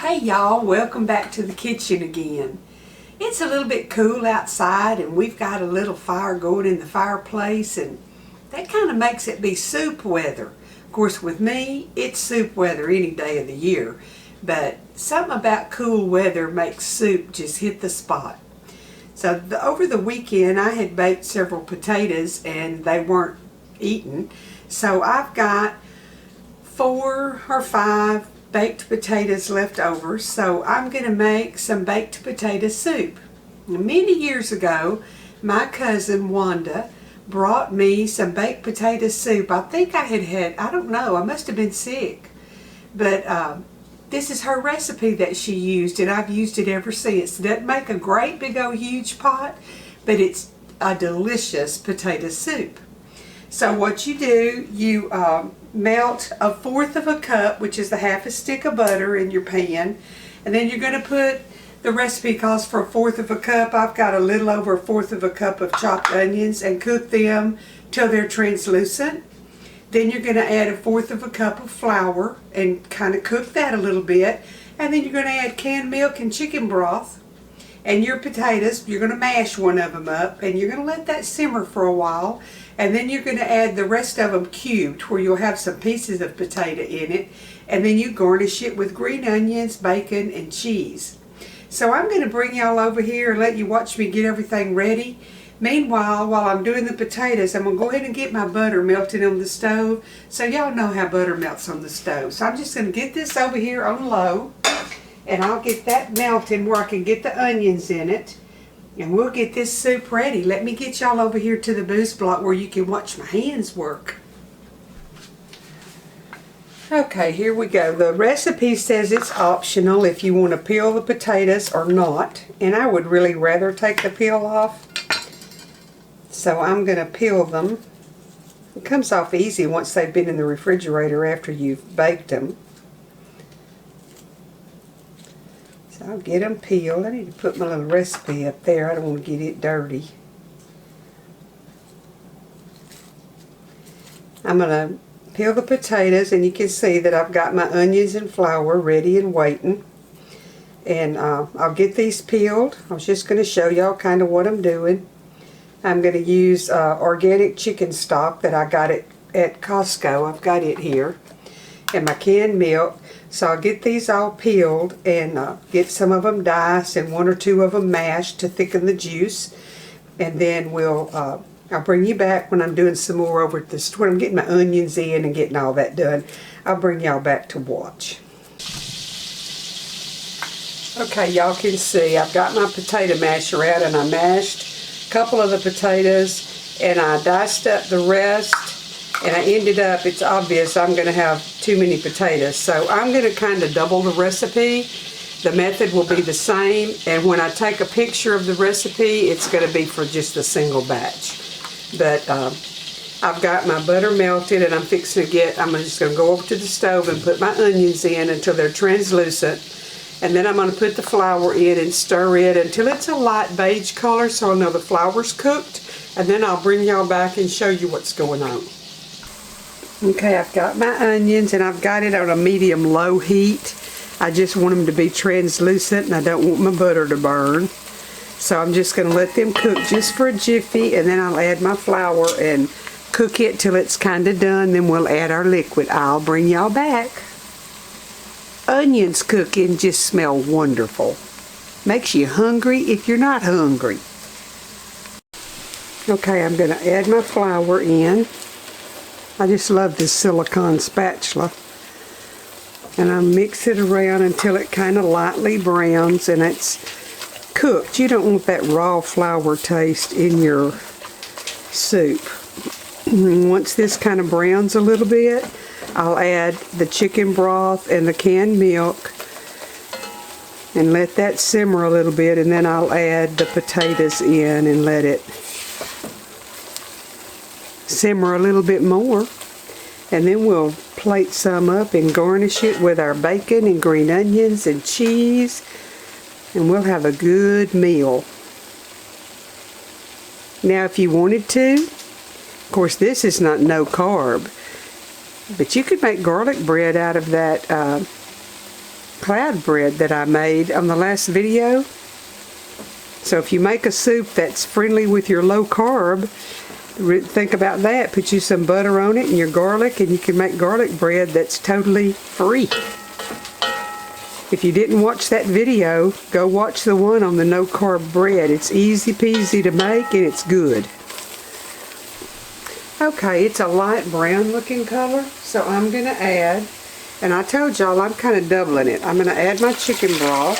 Hey y'all, welcome back to the kitchen again. It's a little bit cool outside and we've got a little fire going in the fireplace, and that kind of makes it be soup weather. Of course with me, it's soup weather any day of the year, but something about cool weather makes soup just hit the spot. So over the weekend I had baked several potatoes and they weren't eaten, so I've got 4 or 5 baked potatoes left over, so I'm going to make some baked potato soup. Many years ago, my cousin Wanda brought me some baked potato soup. I think I don't know, I must have been sick. But this is her recipe that she used, and I've used it ever since. It doesn't make a great big old huge pot, but it's a delicious potato soup. So what you do, you melt 1/4 cup, which is half a stick of butter, in your pan, and then you're going to put, the recipe calls for 1/4 cup. I've got a little over 1/4 cup of chopped onions, and cook them till they're translucent. Then you're going to add 1/4 cup of flour and kind of cook that a little bit, and then you're going to add canned milk and chicken broth. And your potatoes, you're going to mash one of them up, and you're going to let that simmer for a while, and then you're going to add the rest of them cubed, where you'll have some pieces of potato in it, and then you garnish it with green onions, bacon, and cheese. So I'm going to bring y'all over here and let you watch me get everything ready. Meanwhile, while I'm doing the potatoes, I'm going to go ahead and get my butter melted on the stove, so y'all know how butter melts on the stove. So I'm just going to get this over here on low, and I'll get that melting where I can get the onions in it, and we'll get this soup ready. Let me get y'all over here to the booze block where you can watch my hands work. Okay, here we go. The recipe says it's optional if you want to peel the potatoes or not, and I would really rather take the peel off. So I'm going to peel them. It comes off easy once they've been in the refrigerator after you've baked them. So I'll get them peeled. I need to put my little recipe up there. I don't want to get it dirty. I'm going to peel the potatoes, and you can see that I've got my onions and flour ready and waiting. And I'll get these peeled. I was just going to show y'all kind of what I'm doing. I'm going to use organic chicken stock that I got at Costco. I've got it here. And my canned milk. So I'll get these all peeled and get some of them diced and 1 or 2 of them mashed to thicken the juice. And then I'll bring you back when I'm doing some more over at the store. I'm getting my onions in and getting all that done. I'll bring y'all back to watch. Okay, y'all can see I've got my potato masher out, and I mashed a couple of the potatoes and I diced up the rest. And I ended up, it's obvious I'm going to have too many potatoes, so I'm going to kind of double the recipe. The method will be the same, and when I take a picture of the recipe, it's going to be for just a single batch. But I've got my butter melted, and I'm just going to go over to the stove and put my onions in until they're translucent. And then I'm going to put the flour in and stir it until it's a light beige color, so I'll know the flour's cooked. And then I'll bring y'all back and show you what's going on. Okay, I've got my onions, and I've got it on a medium-low heat. I just want them to be translucent, and I don't want my butter to burn. So I'm just going to let them cook just for a jiffy, and then I'll add my flour and cook it till it's kind of done. Then we'll add our liquid. I'll bring y'all back. Onions cooking just smell wonderful. Makes you hungry if you're not hungry. Okay, I'm going to add my flour in. I just love this silicone spatula. And I mix it around until it kind of lightly browns and it's cooked. You don't want that raw flour taste in your soup. Once this kind of browns a little bit, I'll add the chicken broth and the canned milk and let that simmer a little bit, and then I'll add the potatoes in and let it simmer a little bit more, and then we'll plate some up and garnish it with our bacon and green onions and cheese, and we'll have a good meal. Now if you wanted to, of course this is not no carb, but you could make garlic bread out of that cloud bread that I made on the last video. So if you make a soup that's friendly with your low carb, think about that. Put you some butter on it and your garlic, and you can make garlic bread that's totally free. If you didn't watch that video, go watch the one on the no carb bread. It's easy peasy to make and it's good. Okay, it's a light brown looking color, so I'm going to add, and I told y'all I'm kind of doubling it. I'm going to add my chicken broth,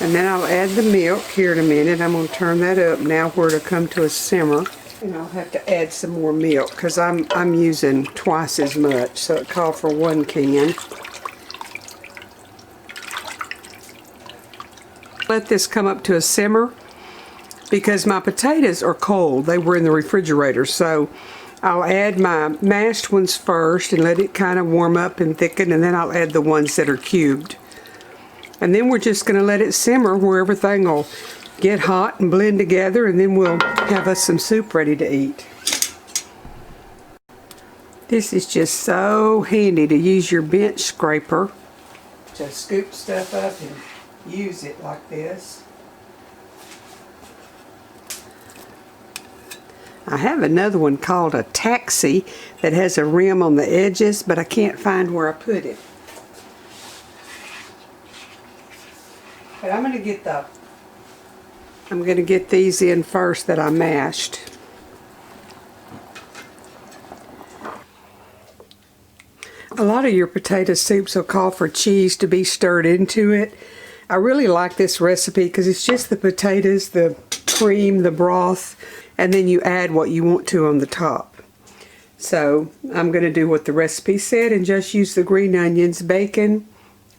and then I'll add the milk here in a minute. I'm going to turn that up now where it'll come to a simmer, and I'll have to add some more milk because I'm using twice as much, so it called for 1 can. Let this come up to a simmer, because my potatoes are cold. They were in the refrigerator, so I'll add my mashed ones first and let it kind of warm up and thicken, and then I'll add the ones that are cubed. And then we're just going to let it simmer where everything will get hot and blend together, and then we'll have us some soup ready to eat. This is just so handy to use your bench scraper to scoop stuff up and use it like this. I have another one called a taxi that has a rim on the edges, but I can't find where I put it. But I'm going to get these in first that I mashed. A lot of your potato soups will call for cheese to be stirred into it. I really like this recipe because it's just the potatoes, the cream, the broth, and then you add what you want to on the top. So I'm going to do what the recipe said and just use the green onions, bacon,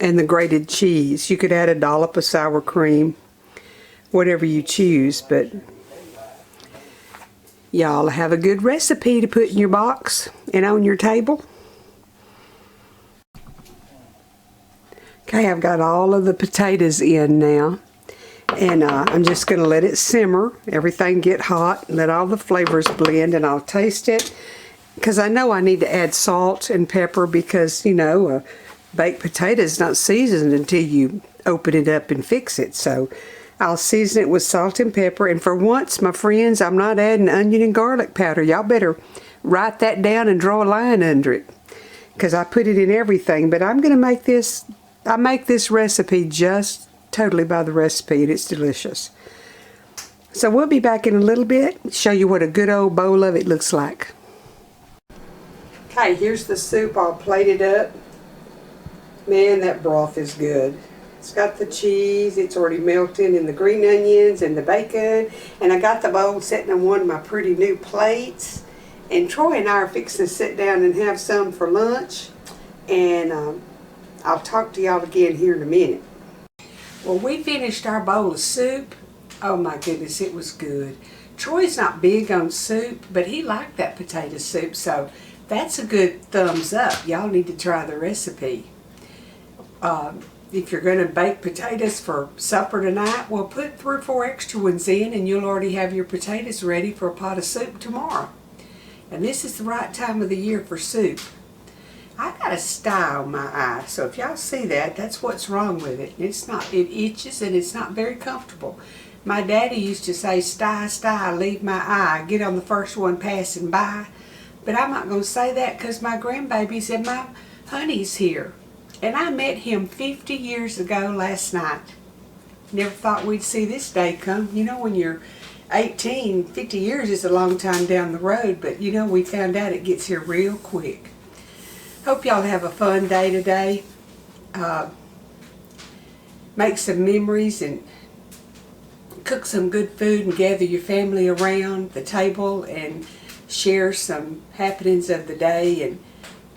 and the grated cheese. You could add a dollop of sour cream, whatever you choose, but y'all have a good recipe to put in your box and on your table. Okay, I've got all of the potatoes in now. And I'm just going to let it simmer, everything get hot, let all the flavors blend, and I'll taste it. Because I know I need to add salt and pepper because, you know, baked potato is not seasoned until you open it up and fix it. So I'll season it with salt and pepper. And for once, my friends, I'm not adding onion and garlic powder. Y'all better write that down and draw a line under it, because I put it in everything. But I'm going to make this, I make this recipe just totally by the recipe, and it's delicious. So we'll be back in a little bit, show you what a good old bowl of it looks like. Okay, here's the soup all plated up. Man, that broth is good. It's got the cheese, it's already melted, and the green onions and the bacon, and I got the bowl sitting on one of my pretty new plates. And Troy and I are fixing to sit down and have some for lunch, and I'll talk to y'all again here in a minute. Well, we finished our bowl of soup. Oh my goodness, it was good. Troy's not big on soup, but he liked that potato soup, so that's a good thumbs up. Y'all need to try the recipe. If you're going to bake potatoes for supper tonight, well, put 3 or 4 extra ones in, and you'll already have your potatoes ready for a pot of soup tomorrow. And this is the right time of the year for soup. I got a sty on my eye, so if y'all see that, that's what's wrong with it. It's not, it itches and it's not very comfortable. My daddy used to say, sty, sty, leave my eye, get on the first one passing by. But I'm not going to say that because my grandbaby said my honey's here. And I met him 50 years ago last night. Never thought we'd see this day come. You know, when you're 18, 50 years is a long time down the road, but you know, we found out it gets here real quick. Hope y'all have a fun day today. Make some memories and cook some good food and gather your family around the table and share some happenings of the day, and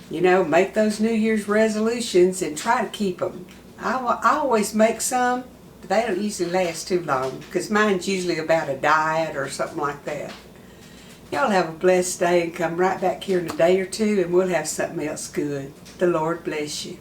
you know, make those New Year's resolutions and try to keep them. I always make some, but they don't usually last too long because mine's usually about a diet or something like that. Y'all have a blessed day and come right back here in a day or two and we'll have something else good. The Lord bless you.